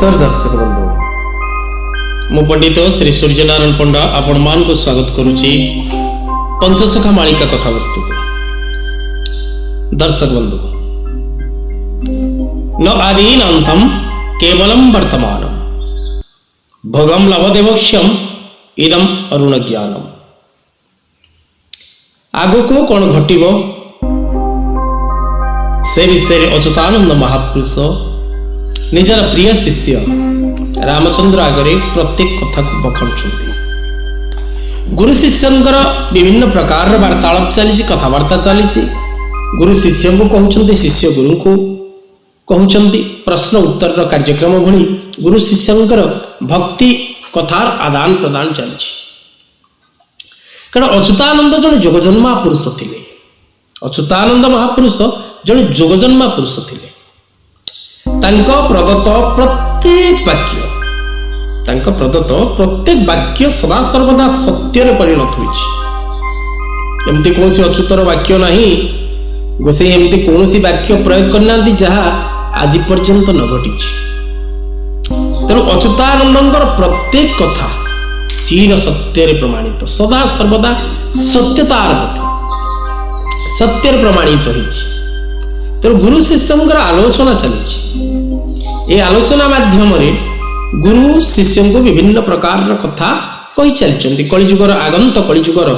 नमस्कार दर्शक बंधु मु पंडित श्री सूर्यनारायण पंडा आपण मान को स्वागत करुच्ची पंचसखा मालिका कथा वस्तु को। दर्शक बंधु न आदीनांतम केवलम वर्तमानम भोगम लभदेवक्ष्यम इदम अरुण ज्ञानम। आगु को कौन घटिबो से विषय अच्युतानंद महापुरुष निजर प्रिय शिष्य रामचंद्र आगे प्रत्येक कथा को बखाणुंट। गुरु शिष्यंकर विभिन्न प्रकार वार्तालाप चली कथबार्ता चली गुरु शिष्य को कहते शिष्य गुरु को कहते प्रश्न उत्तर कार्यक्रम भली गुरु शिष्यंकर भक्ति कथार आदान प्रदान चली। कारण अच्युतानंद जड़े जोगजन्मा पुरुष थिले। अच्युतानंद महापुरुष जड़े जोगजन्मा पुरुष थिले। प्रदत्त प्रत्येक वाक्य सदा सर्वदा सत्य परिणत होती। कौन अच्युतर वाक्य नहीं गोसाई एमती कौन वाक्य प्रयोग करना जहाँ आज पर्यंत न घटी। तेणु अच्युतानंद प्रत्येक कथा चीर सत्य प्रमाणित सदा सर्वदा सत्यतार कथा सत्य प्रमाणित होती। तेणु गुरु शिष्यंकर आलोचना चली। ये आलोचना माध्यम गुरु शिष्य को विभिन्न प्रकार कथा कही चलती। कलिजुगर आगंत कलिजुगर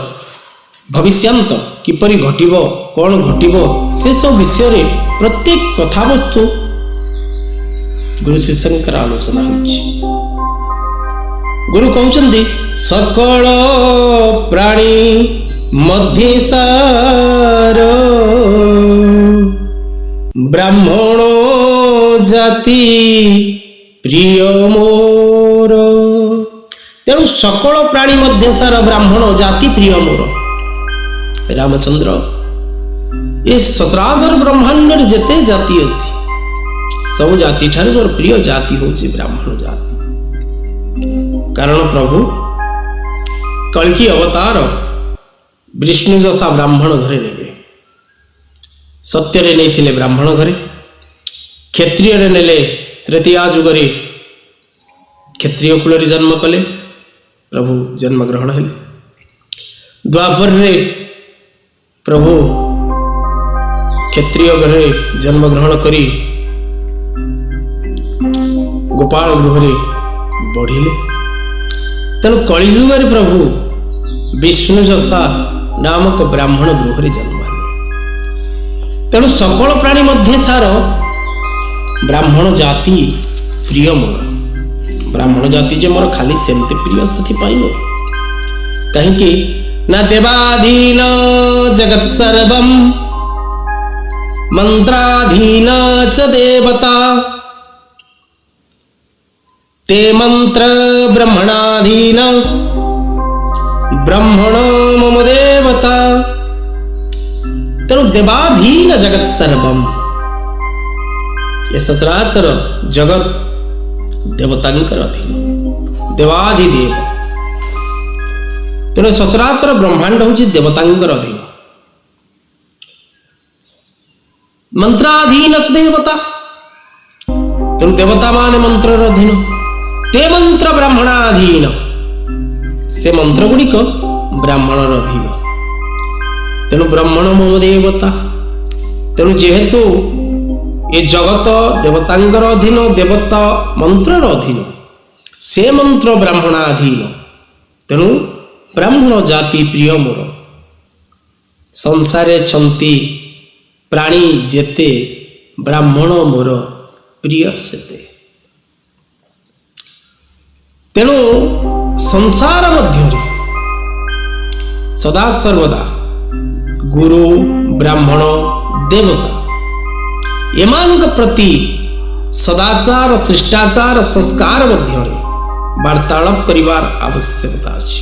भविष्यांत किपरि घटिबो कौन घटिबो से सब विषय प्रत्येक कथा वस्तु गुरु शिष्यंकर आलोचना होची। गुरु कहते सकल प्राणी मध्य सार ब्राह्मण जाति प्रिय मोर। तेणु सकल प्राणी मध्य सार ब्राह्मण जाति प्रिय मोर। रामचंद्र ये सचराचर ब्रह्मांड जेते जाति अच्छी सब जाति ठार मोर प्रिय जाति होची ब्राह्मण जाति। कारण प्रभु कल्कि अवतार विष्णु जसा ब्राह्मण घरे नेबे। सत्य रे नहीं थिले ब्राह्मण घरे क्षत्रिय रे नेले तृतीया जुगरे क्षत्रिय कुल जन्म कले प्रभु जन्म ग्रहण हेले। द्वापर रे प्रभु क्षत्रिय घरे जन्म ग्रहण करी गोपाल गृह बढ़िले। तेणु कलिजुगर प्रभु विष्णु जसा नामक ब्राह्मण गृह जन्म। तेणु सकल प्राणी मध्य सार ब्राह्मण जाति प्रिय मोर। ब्राह्मण जाति जे मोर खाली सेमते प्रिय से कहीं ना देवाधीन जगत सर्वम मंत्राधीन च देवता ते मंत्र ब्रह्मणाधीन ब्रह्मण मम देवता। तेणु देवाधीन जगत सर्वम ये सचराचर जगत देवतांकर अधीन देवाधिदेव। तेणु सचराचर ब्रह्मांड हूँ देवतांकर अधीन। मंत्राधीन च देवता। तेणु देवता माने मंत्र अधीन ते मंत्र ब्राह्मणाधीन से मंत्र गुड़िक ब्राह्मण अधीन। तेणु ब्राह्मण मम देवता। तेणु जेहेतु ये जगत देवतांकर अधीन देवता मंत्र अधीन से मंत्र ब्राह्मणाधीन। तेणु ब्राह्मण जाति प्रिय मोर। संसारे छंती प्राणी जेते ब्राह्मण मोर प्रिय सेते। तेणु संसार मध्य सदा सर्वदा गुरु ब्राह्मण देवता एमानक प्रति सदाचार शिष्टाचार संस्कार मध्य वार्तालाप करिवार आवश्यकता अछि।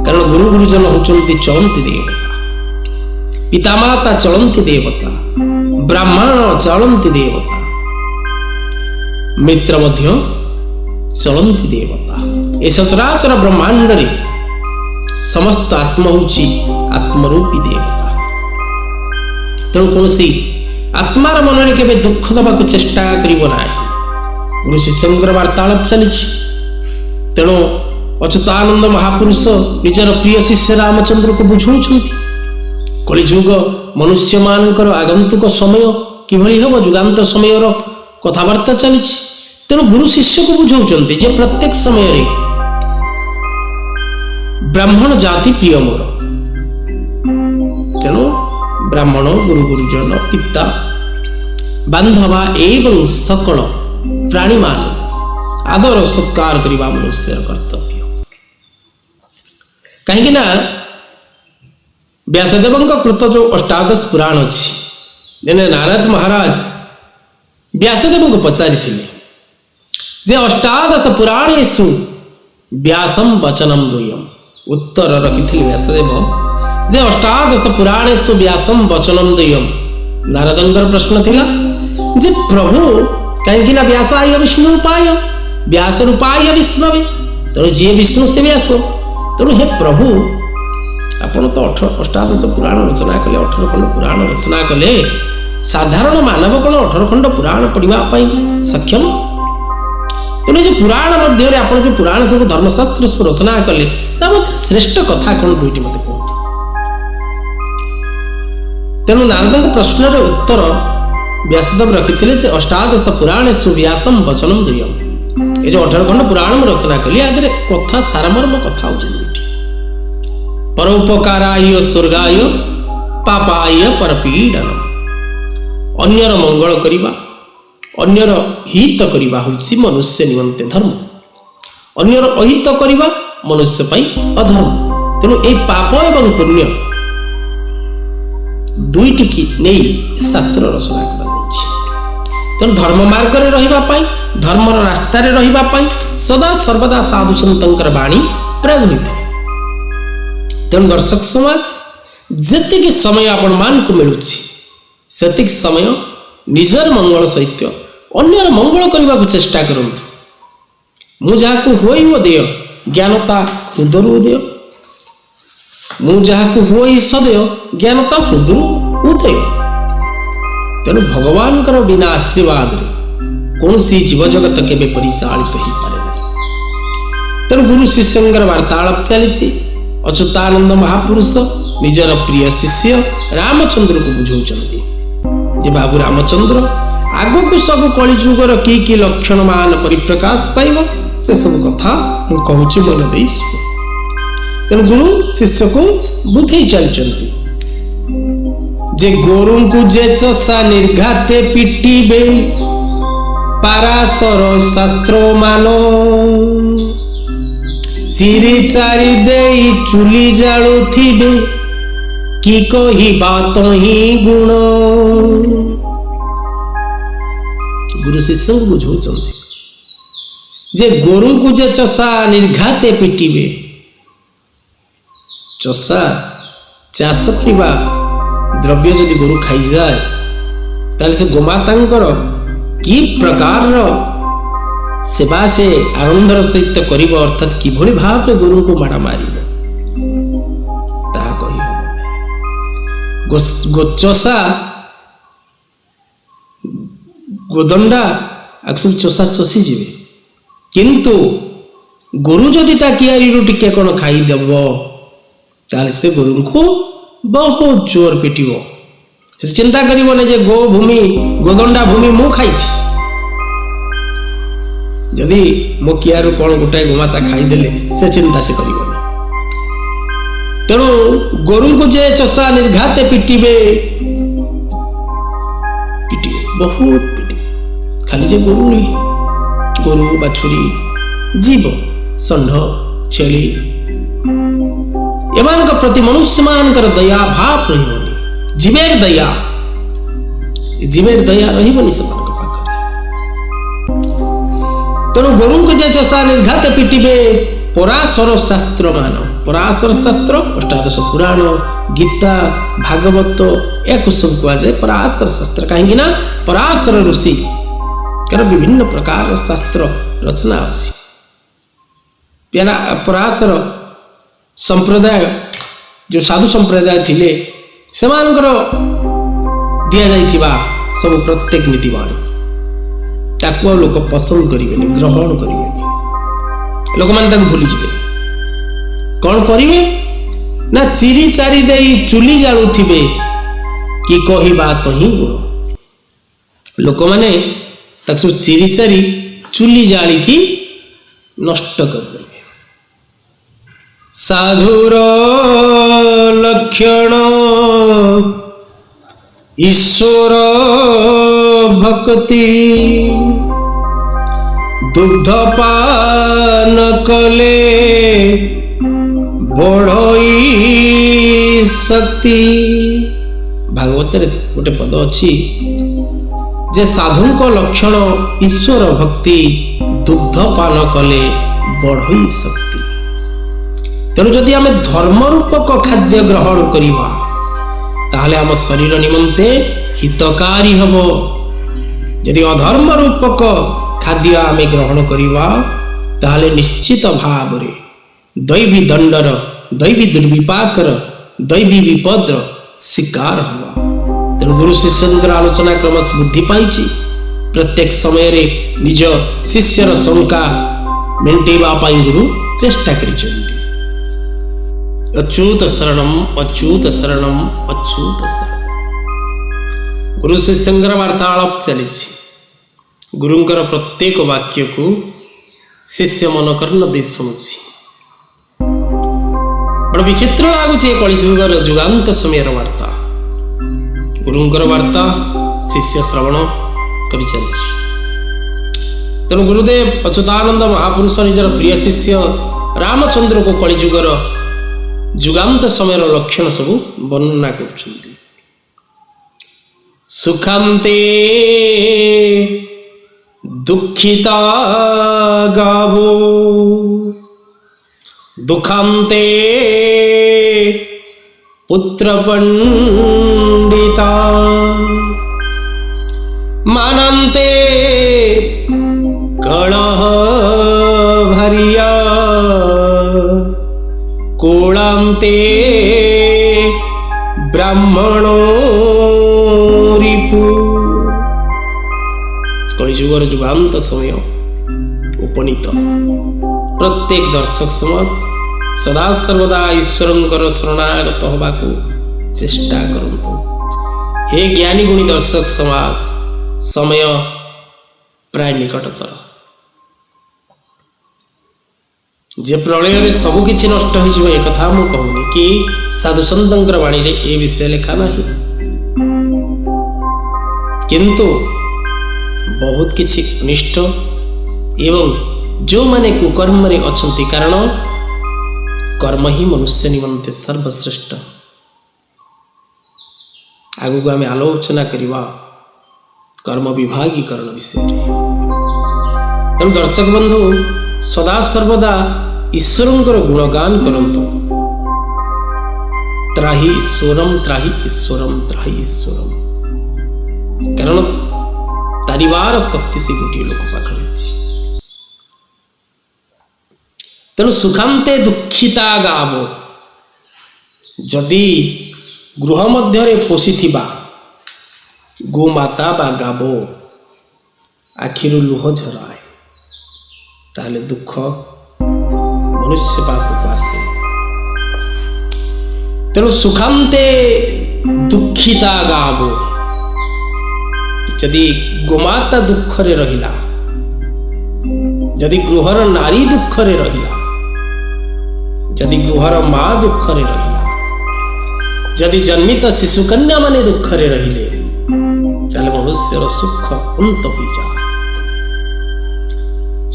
कारण गुरु गुरुजन होचंती चलंती देवता पितामाता चलंती देवता ब्राह्मण चलंती देवता मित्र मध्य चलंती देवता। ए सचराचर ब्रह्मांड रे समस्त आत्मा होची आत्मरूपी देवता। तेणु कौन आत्मार मन में केवे दुख दबा चेष्टा करिबो नाही। गुरु शिष्य वार्तालाप चली तेणु अच्युतानंद महापुरुष निजर प्रिय शिष्य रामचंद्र को बुझाऊँ कलिजुग मनुष्य मानकर आगंतुक समय किभଳି हम जुगांत समय कथबार्ता चली तेणु गुरु शिष्य को बुझाऊँ जे प्रत्येक समय ब्राह्मण जाति प्रिय मोर तेणु ब्राह्मण गुरु गुरुजन पिता बांधवा एवं सकल प्राणी मान आदर सत्कार करने मनुष्य कर्तव्य कहीं व्यासदेव कृत जो अष्टादश पुराण अच्छी दिने नारद महाराज व्यासदेव को पचारि जे अष्टादश पुराणेषु व्यासम वचनम द्वयम् उत्तर रखी व्यासदेव जे अष्टादश पुराणेषु व्यासम वचनम द्वयम् नारदंकर प्रश्न थिला जे प्रभु कहीं व्यासाय विष्णु रूपाय व्यास रूपाय विष्णवे तेणु जी विष्णु से व्यास तेणु हे प्रभु आपण तो 18 पुराण रचना कले 18 खंड पुराण रचना कले साधारण मानव कौन 18 खंड पुराण पढ़ाई सक्षम तेणु जो पुराण मध्य आप जो पुराण सब धर्मशास्त्र सब रचना कले श्रेष्ठ कथा कौन दुईटी मत कहते तेणु नारद प्रश्न उत्तर व्यासदेव रखी अष्टादश पुराणेषु व्यासम वचनम द्वयम् ये जो 18 खंड पुराण में रचना कली आदि कथा सारमर्म कथा हो परोपकाराय स्वर्गाय पापाय परपीडनम अन्यर मंगल करिबा अन्यर हित करिबा होछि मनुष्य निमंते धर्म अन्यर अहित करिबा मनुष्य पई अधर्म तेणु ए पाप एवं पुण्य दुईटी की नहीं शास्त्र रचना कर तेणु धर्म मार्ग में रही धर्मर रास्ता रही सदा सर्वदा साधु सतंकर वाणी प्रयोग होता है तेणु दर्शक समाज जी समय आपण मान को मिलूँ से समय निजर मंगल सहित अन्यर मंगल करने को चेष्टा करूँ मुझे हो देय ज्ञानता हृदय उदय मुझे हो सदय ज्ञानता हृदय उदय तेणु भगवान बिना आशीर्वाद कौन सी जीव जगत के परिचालित हो पारे ना तेणु गुरु शिष्य वार्तालाप चली अच्युतानंद महापुरुष निजर प्रिय शिष्य रामचंद्र को बुझाऊँ बाबू रामचंद्र आग को सब कलिजुगर कि लक्षण मान परिप्रकाश पाइब से सब कथा मुझे मन दे तेणु गुरु शिष्य को बुझे चलती जे गोरु को जे चषा निर्घाते पिटिबे पाराशर शास्त्र मान चिरी चारी दे चुली जालुथिबे कि कही बात ही गुण गुरु शिष्य को बुझाऊँ जे गोरु को जे चषा निर्घाते पिटिबे चषा चाष करवा द्रव्य जदि गोरु खाई जाए ताले से गोमातांकर कि प्रकार सेवा से आनंदर सहित करिब अर्थात किभଳି भाव गोरु को माड़ा मारिब ता कहि गोचषा गोदंडा एक्चुअली चषा चषी जीवे किंतु गोरु जदि ता कियारी टिके कौन खाईदेव ताले से गोरु को बहुत जोर पिटिब चिंता करिबने जे गो भूमि गोदंडा भूमि मु खाई जदि मो कियारु कौन गोटाए गोमाता खाईदेले से चिंता से करिबने तेणु गोरु को जे चषा निर्घाते पिटिबे बहुत पिटिबे खाली जे गोरु नहीं गोरु बाछुरी जीव षंढ छेली एमान प्रति मनुष्य मानकर दया भाव रही जीवेर दया रही से तेणु गोरु को जे चषा निर्घात पिटिबे पराशर शास्त्र मान पराशर शास्त्र अष्टादश पुराण गीता भागवत या सब कह जाए पराशर शास्त्र कहीं पराशर ऋषि विभिन्न प्रकार शास्त्र रचना अच्छी पराशर संप्रदाय जो साधु संप्रदाय थिले सेमानकर दिया जाइथिबा सब प्रत्येक नीतिवाणी ताकू आ लोक पसंद करेंगे, ग्रहण करेंगे, लोक मैंने भूलीजे। कौन करेंगे ना चिरी चारी दे चुली जालुथिबे कि कहवा तो ही गुण। लोक मैंने चिरी चारी चुली जाली की नष्ट करदेवे। साधुर लक्षण ईश्वर भक्ति दुग्धपान कले बढ़ई शक्ति। भागवत गोटे पद अच्छी जे साधुक लक्षण ईश्वर भक्ति दुग्धपान कले बढ़ई शक्ति। तेणु जदि आम धर्म रूपक खाद्य ग्रहण करिबा ताहले आम शरीर निमंते हितकारी हब। यदि अधर्म रूपक खाद्य आम ग्रहण करिबा ताहले निश्चित भाव रे दैवी दंडर, दैवी दुर्विपाकर, दैवी विपद्र शिकार हवा। तेणु गुरु शिष्य आलोचना क्रम बुद्धि पाई प्रत्येक समय रे निज शिष्यर शंका मेंटेवा पाई गुरु चेष्टा करिसेंती। अच्युत शरणम अच्युत शरणम अच्युत शरणम। गुरु शिष्यंकर वार्तालाप चली। गुरुंकर प्रत्येक वाक्य को शिष्य मन कर्ण दे शुणुची। बड़ विचित्र लगुच कलिजुगर जुगांत समय वार्ता। गुरुंकर वार्ता शिष्य श्रवण कर। तेणु गुरुदेव अच्युतानंद महापुरुष निजर प्रिय शिष्य रामचंद्र को कलिजुगर जुगांत समय लक्षण सब वर्णना कर। सुखांते दुखिता गावो दुखांते पुत्र पंडिता मानंते कलह भरिया कोलांते ब्राह्मणो रिपु। कलिजुगर जुगांत समय उपनीत प्रत्येक दर्शक समाज सदा सर्वदा ईश्वरंकर शरणागत होबाकू चेष्टा करंतु। हे ज्ञानी गुणी दर्शक समाज समय प्राय निकटतर। जे प्रलय रे सब किछि नष्ट हो जिवो एक कथा मु कहूनी कि साधु संतंकर वाणी रे ए विषय लिखा नहीं, किंतु बहुत किछि अनिष्ट एवं जो माने कुकर्म रे अछंती। कारण कर्म ही मनुष्य निमंते सर्वश्रेष्ठ। आगु को आमे आलोचना करिवा कर्म विभागीकरण विषय रे। तेणु दर्शक बंधु सदा सर्वदा ईश्वरंकर गुणगान करंतु। त्राहि ईश्वरम त्राहि ईश्वरम त्राहि ईश्वरम। कारण तारिवार शक्ति से गोटे लोक पाखरे अछि। तेणु सुखांते दुखिता गावो। जदि गृह मध्य पोषिथिबा गोमाता बा गावो आखिरु लुह झराए ताहले दुख मनुष्य पाखक आसे। तेणु सुखांते दुखिता गावो। जदि गोमाता दुख रे रहिला, जदि गृहर नारी दुख रे रहिला, जदि गृहर माँ दुख रे रहिला, जदि जन्मित शिशु कन्या माने दुख रे रहिले ताले मनुष्यर सुख अंत होई जाए।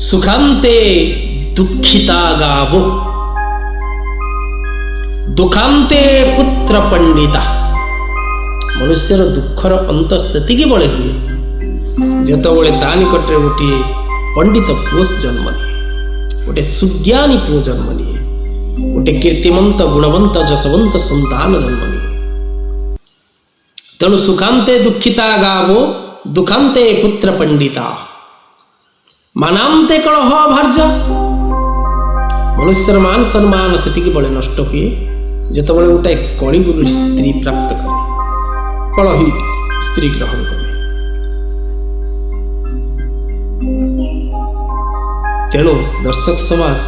सुखांते दुखिता गावो दुखांते पुत्र पंडिता। मनुष्यर दुखर अंत सेतिकी बळे हुए जेतबळे ता निकटरे गोटे पंडित पुओ जन्म निए, गोटे सुज्ञानी पुओ जन्म निए, गोटे कीर्तिमंत गुणवंत जसवंत संतान जन्म निए। तेणु सुखांते दुखिता गावो दुखांते पुत्र पंडिता मानांते कलह भार्य। मनुष्यर मान सम्मान सेतिकी बळे नष्ट हुए जेतबळे गोटे कलिगुरु स्त्री प्राप्त करे, कलही स्त्री ग्रहण करे। तेणु दर्शक समाज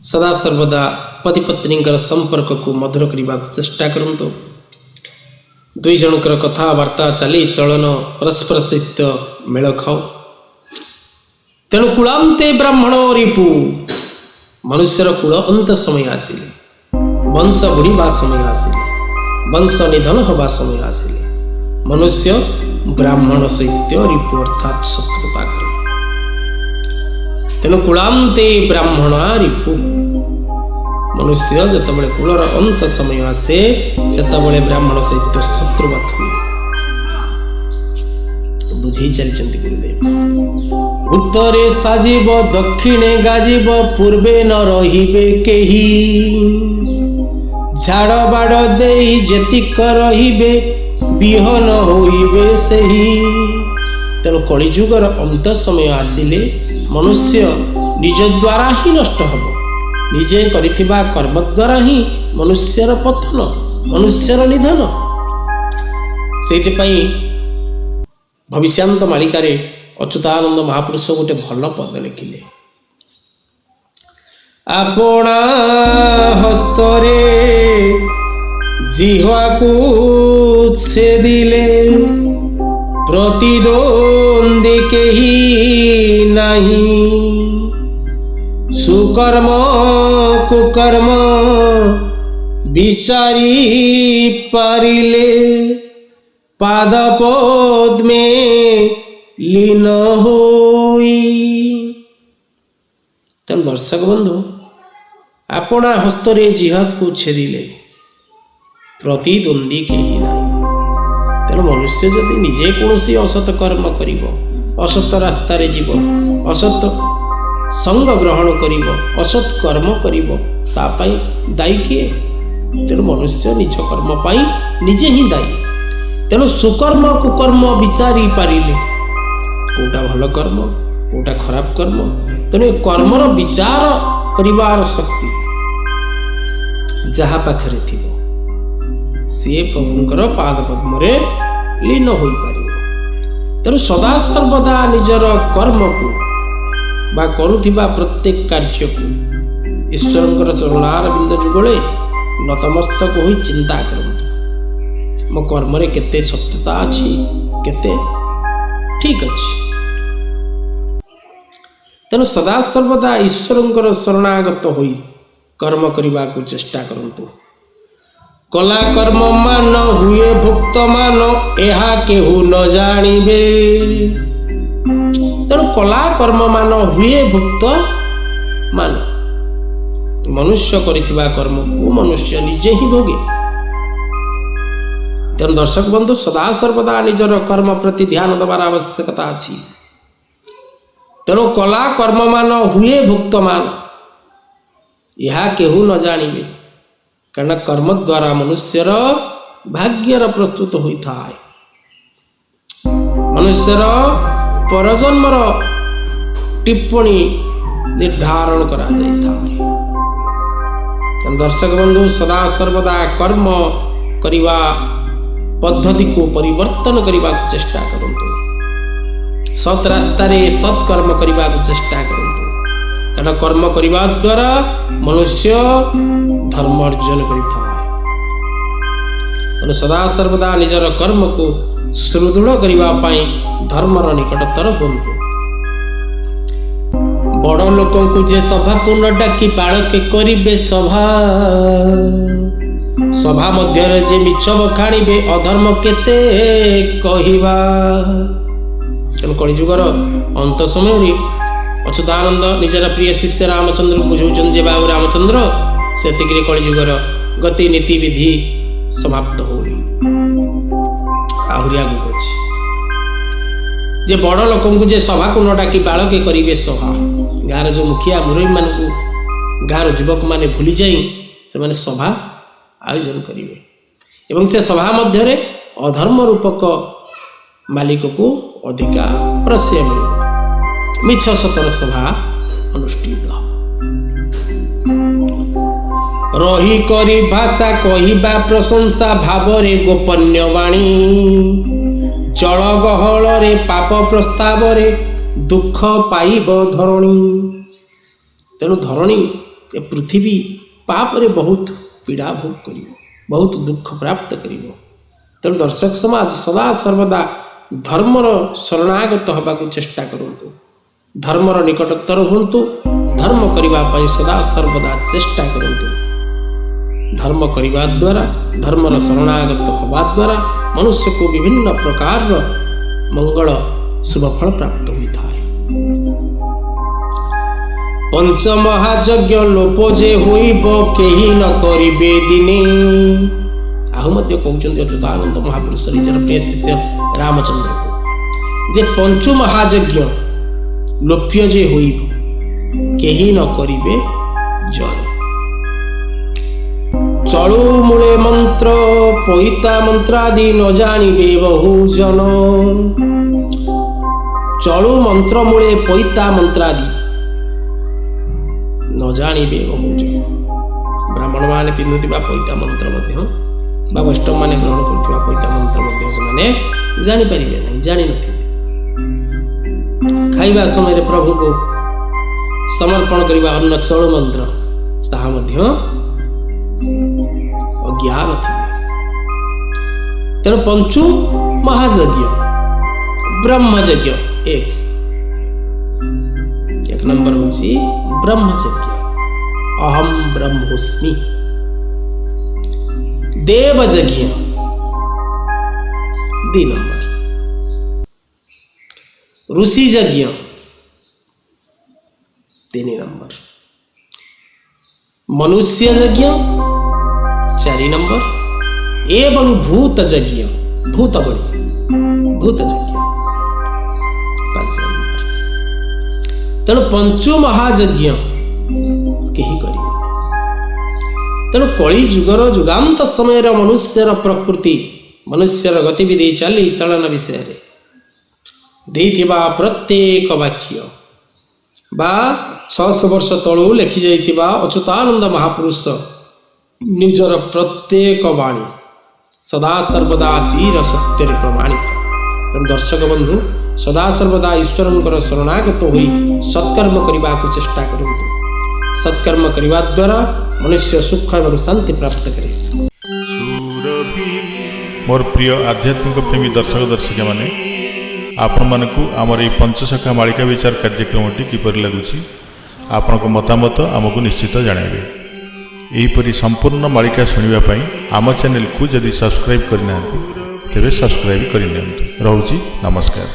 सदा सर्वदा पति पत्नी संपर्क को मधुर करने को चेष्टा करंतु। दुई जनकर कथबार्ता चली चलन परस्पर सहित मेल खाओ। तेणु कुलांते ब्राह्मण रिपु मनुष्यर कुल अंत समय आसिले, वंश बुड़ीबा समय आसिले, वंश निधन हवा समय आसिले मनुष्य ब्राह्मण सहित रिपु अर्थात शत्रुता करे। तेणु कुलांते ब्राह्मण रिपु मनुष्य जितेबाला कुलर अंत समय आसे सेतबेले ब्राह्मण सहित शत्रुवात हुए। बुझे चलते गुरुदेव। उत्तरे साजिब दक्षिणे गाजिब पूर्वे न रहिबे केही झाड़ बाड़ देई जेतिक रहिबे विहन होइबे सेही। तेणु कलिजुगर अंत समय आसिले मनुष्य निज द्वारा ही नष्ट हब। निजे करिथिबा कर्म द्वारा ही मनुष्यर पतन, मनुष्यर निधन। सेइथिपाई भविष्यांत मालिकारे अच्युतानंद महापुरुष गोटे भल पद लिखिले। आपणा हस्तरे जिह्वा को छेदिले प्रतिद्वंदी केही नहीं। सुकर्म कुकर्म विचारी पारिले पाद पद्मे लीन होई। तेणु दर्शक बंधु आपणा हस्तरे जिह्वा को छेदिले प्रतिद्वंदी केही नहीं। तेणु मनुष्य जदि निजे कौन असत कर्म करिब, असत रास्तार जीव, असत संग ग्रहण करिब, असत कर्म करिब, तापाई दायी किए? तेणु मनुष्य निज कर्म पाई निजे ही दायी। तेणु सुकर्म कुकर्म विचारी पारिले कोटा भल कर्म कोटा खराब कर्म। तेणु कर्मर विचार करिवार शक्ति जहा पाखरे थिबो सी प्रभुंकर पाद पद्मरे लीन होई पारिबो। तेणु सदा सर्वदा निजर कर्म को बा करुथिबा प्रत्येक कार्य को ईश्वरंकर चरणार बिंद जुगले नतमस्तक होई चिंता करंतु। मो कर्म रे केते सत्यता अछि, केते ठीक अछि। तेणु सदा सर्वदा ईश्वरंकर शरणागत होई कर्म करिबा को चेष्टा करंतु। कला कर्म मान हुए भुक्त मान एहा केहू न जानिबे। तेणु कला कर्म मान हुए भुक्त मान मनुष्य करिथिबा कर्म को मनुष्य निजे ही भोगे। तेणु दर्शक बंधु सदा सर्वदा निजर कर्म प्रति ध्यान देवार आवश्यकता अछि। तेणु कला कर्म मान हुए भुक्त मान यहा केहू न जानिबे। कारण कर्म द्वारा मनुष्यर भाग्यर प्रस्तुत होता है। मनुष्यर परजन्मर टिप्पणी निर्धारण करा जाता है। दर्शक बंधु सदा सर्वदा कर्म करिवा पद्धति को परिवर्तन करने को चेष्टा करंतु। सत रास्तारे सत्कर्म करने को चेष्टा करंतु। कारण कर्म करने द्वारा मनुष्य धर्म अर्जन करता है। सदा सर्वदा निजर कर्म को सुदृढ़ करने धर्मर निकटतर बंतु। बड़ लोक को जे सभा को न डाकी बालके करिबे सभा सभा मध्य जे मिछ बखाणिबे अधर्म केते कहिबा। कलिजुगर अंत समय अच्युतानंद निजर प्रिय शिष्य रामचंद्र को बुझाऊन जे बाबू रामचंद्र सेतिकरे कलिजुगर गति नीति विधि समाप्त होनी आहरी आगुक अछि। जे बड़ लोक को जे सभा को न डाकी बालके करिबे सभा गाँव जो मुखिया मुरई मान गाँव युवक मैंने भूली जाई से माने सभा आयोजन करेंगे एवं से सभा मध्य अधर्म रूपक मालिक को अधिका प्रश्रय मिल मिछ सतर सभा अनुष्ठित रही करी भाषा कहिबा प्रशंसा भावरे गोपन्य वाणी जल गहल रे पाप प्रस्ताव रे दुख पाइब धरणी। तेणु धरणी ए पृथ्वी पापरे बहुत पीड़ा भोग कर बहुत दुख प्राप्त कर। तेणु दर्शक समाज सदा सर्वदा धर्मर शरणागत होगा चेष्टा करूँ, धर्मर निकटतर हूँ, धर्म करने सदा सर्वदा चेष्टा करूँ। धर्म करने द्वारा धर्मर शरणागत होगा द्वारा मनुष्य को विभिन्न प्रकार मंगल शुभफल प्राप्त होता है। पंचमहायज्ञ लोप जे होइब केही न करिबे दिने। आहु मध्य कहउचंती अच्युतानंद महापुरुष निजर प्रिय शिष्य रामचंद्र को जे पंचु महायज्ञ लोप्य जे होइब केही न करिबे जने। चलु मूले मंत्र पईता मंत्रादि न जानिबे बहु जन। चलु मंत्र मूले पईता मंत्रादि न जानिबे बहु जन। ब्राह्मण माने पिंधुथिबा पईता मंत्र मध्य बा वैष्णव माने ग्रहण करथिबा पईता मंत्र मध्य से माने जानि परिबे नहीं, जानि नथिबे। खाइबा समय प्रभु को समर्पण करिबा अन्न चलु मंत्र ताहा मध्य अज्ञान थिबे। तेणु पंचु महायज्ञ ब्रह्मयज्ञ एक नंबर होची ब्रह्मयज्ञ अहम ब्रह्मोस्मि। देवयज्ञ 2 नंबर। ऋषि यज्ञ 3 नंबर। मनुष्य यज्ञ 4 नंबर एवं भूत यज्ञ भूत यज्ञ 5 नंबर। तेणु पंचु महायज्ञ केही करिबे। तेणु कली जुगर जुगांत समय मनुष्यर प्रकृति मनुष्यर गतिविधि चाली चलन विषय देथिबा प्रत्येक वाक्य बा 600 वर्ष तलू लिखि जाइतिबा अच्युतानंद महापुरुष निजर प्रत्येक वाणी सदा सर्वदा चिर सत्य प्रमाणित। तेणु दर्शक बंधु सदा सर्वदा ईश्वरंकर शरणागत होई सत्कर्म करने को चेष्टा करूँ। सत्कर्म करने द्वारा मनुष्य सुख एवं शांति प्राप्त करे। मोर प्रिय आध्यात्मिक प्रेमी दर्शक दर्शिका माने आपण मानकु आमर ये पंचसखा मालिका विचार कार्यक्रमटी किपर लगुची आपण मतामत आमको निश्चित जणाइबे। एहीपरि संपूर्ण मालिका शुणिबा पई आम चैनल को जदि सब्सक्राइब करना तेरे सब्सक्राइब करनी। रोची नमस्कार।